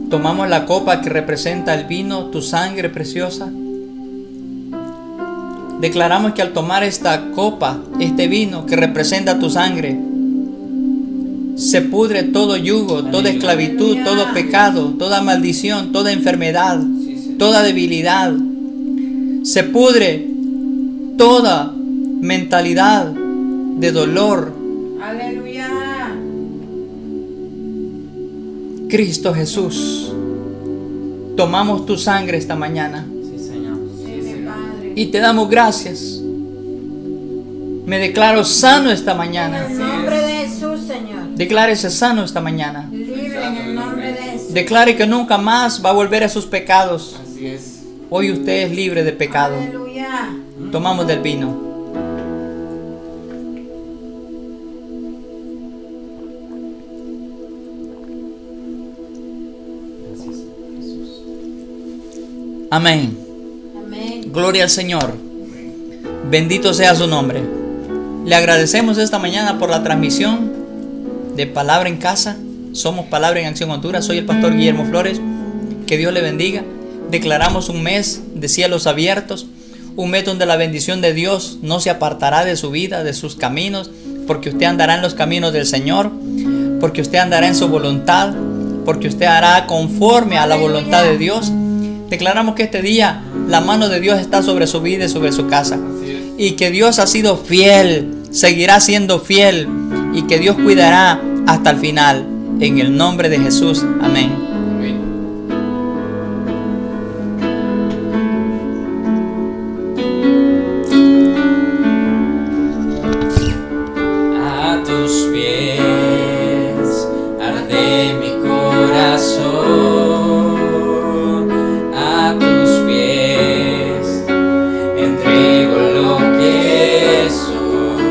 tomamos la copa que representa el vino, tu sangre preciosa. Declaramos que al tomar esta copa, este vino que representa tu sangre, se pudre todo yugo, toda esclavitud, todo pecado, toda maldición, toda enfermedad, toda debilidad. Se pudre toda mentalidad de dolor. Aleluya. Cristo Jesús, tomamos tu sangre esta mañana Sí, Señor. Sí, Padre. y te damos gracias. Me declaro sano esta En mañana. el nombre de Jesús, Señor. Declárese sano esta mañana. Libre en el nombre de Jesús. Declare que nunca más va a volver a sus pecados. Así es. Hoy usted es libre de pecado. Aleluya. Tomamos del vino. Gracias, Jesús. Amén. Amén. Gloria al Señor. Bendito sea su nombre. Le agradecemos esta mañana por la transmisión de Palabra en Casa. Somos Palabra en Acción Honduras. Soy el pastor Guillermo Flores. Que Dios le bendiga. Declaramos un mes de cielos abiertos. Un mes donde la bendición de Dios no se apartará de su vida, de sus caminos. Porque usted andará en los caminos del Señor. Porque usted andará en su voluntad. Porque usted hará conforme a la voluntad de Dios. Declaramos que este día la mano de Dios está sobre su vida y sobre su casa. Así es. Y que Dios ha sido fiel, seguirá siendo fiel. Y que Dios cuidará hasta el final. En el nombre de Jesús. Amén. Amén. A tus pies arde mi corazón, a tus pies entrego lo que soy,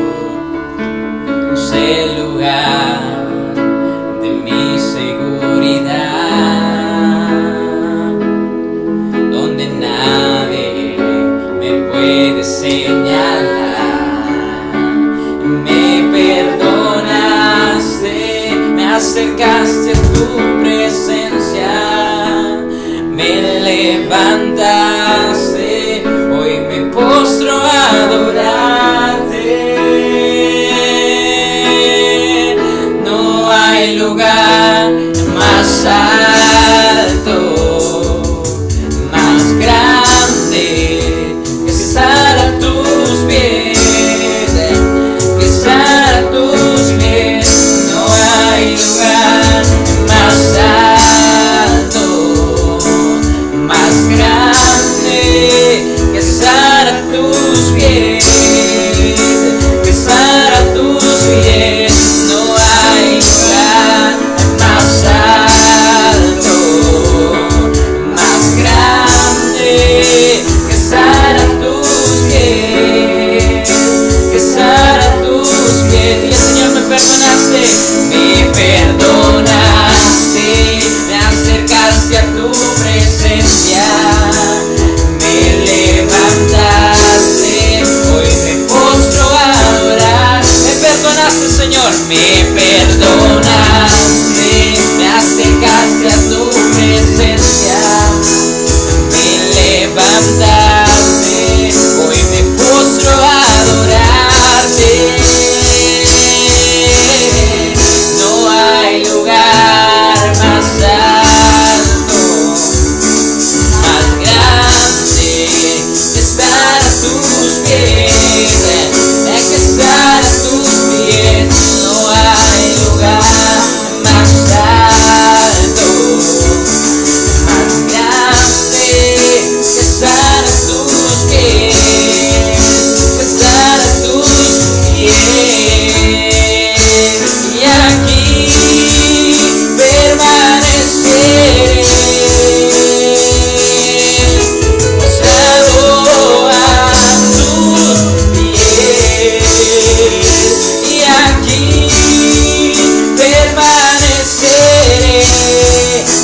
es el lugar de mi seguridad, donde nadie me puede señalar. Me perdonaste, me acercaste a tu presencia, me levantaste, hoy me postro a adorarte. No hay lugar más alto, más grande que estar a tus pies. Que estar a tus pies, no hay lugar más alto, más grande que estar a tus pies, que estar a tus pies, no hay lugar más alto, más grande que estar a tus pies, que estar a tus pies. Y el Señor me perdonaste, me acercaste a tu presencia, me levantaste, hoy me postro a adorar. Me perdonaste, Señor, me perdonaste, me acercaste a tu presencia, me levantaste, hoy me postro a adorarte. No hay lugar más alto, más grande que estar a tus pies, que estar a tus pies. No hay lugar más alto, más grande que estar a tus pies, que estar a tus pies. Y aquí permaneceré, postrado a tus pies. Y aquí permaneceré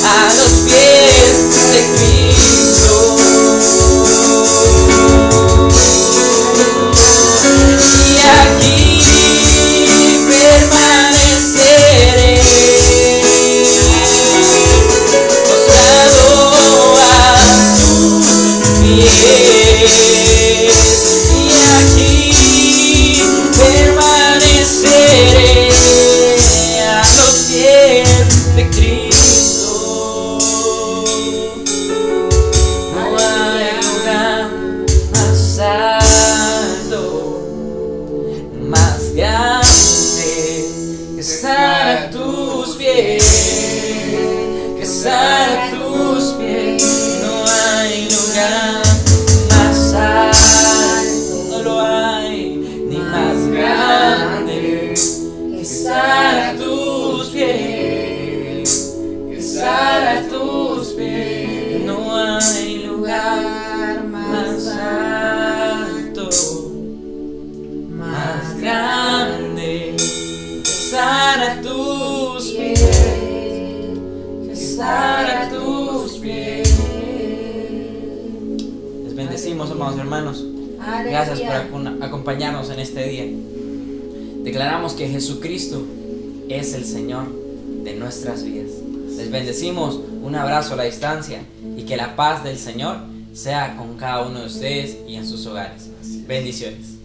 a los pies de Cristo. Y aquí permaneceré, postrado a tus pies. Y aquí permaneceré a los pies de Cristo. No hay lugar más alto, más grande que estar a tus pies, que estar a tus pies. No hay lugar más alto, no lo hay, ni más grande amados hermanos. Gracias por acompañarnos en este día. Declaramos que Jesucristo es el Señor de nuestras vidas. Les bendecimos, un abrazo a la distancia y que la paz del Señor sea con cada uno de ustedes y en sus hogares. Bendiciones.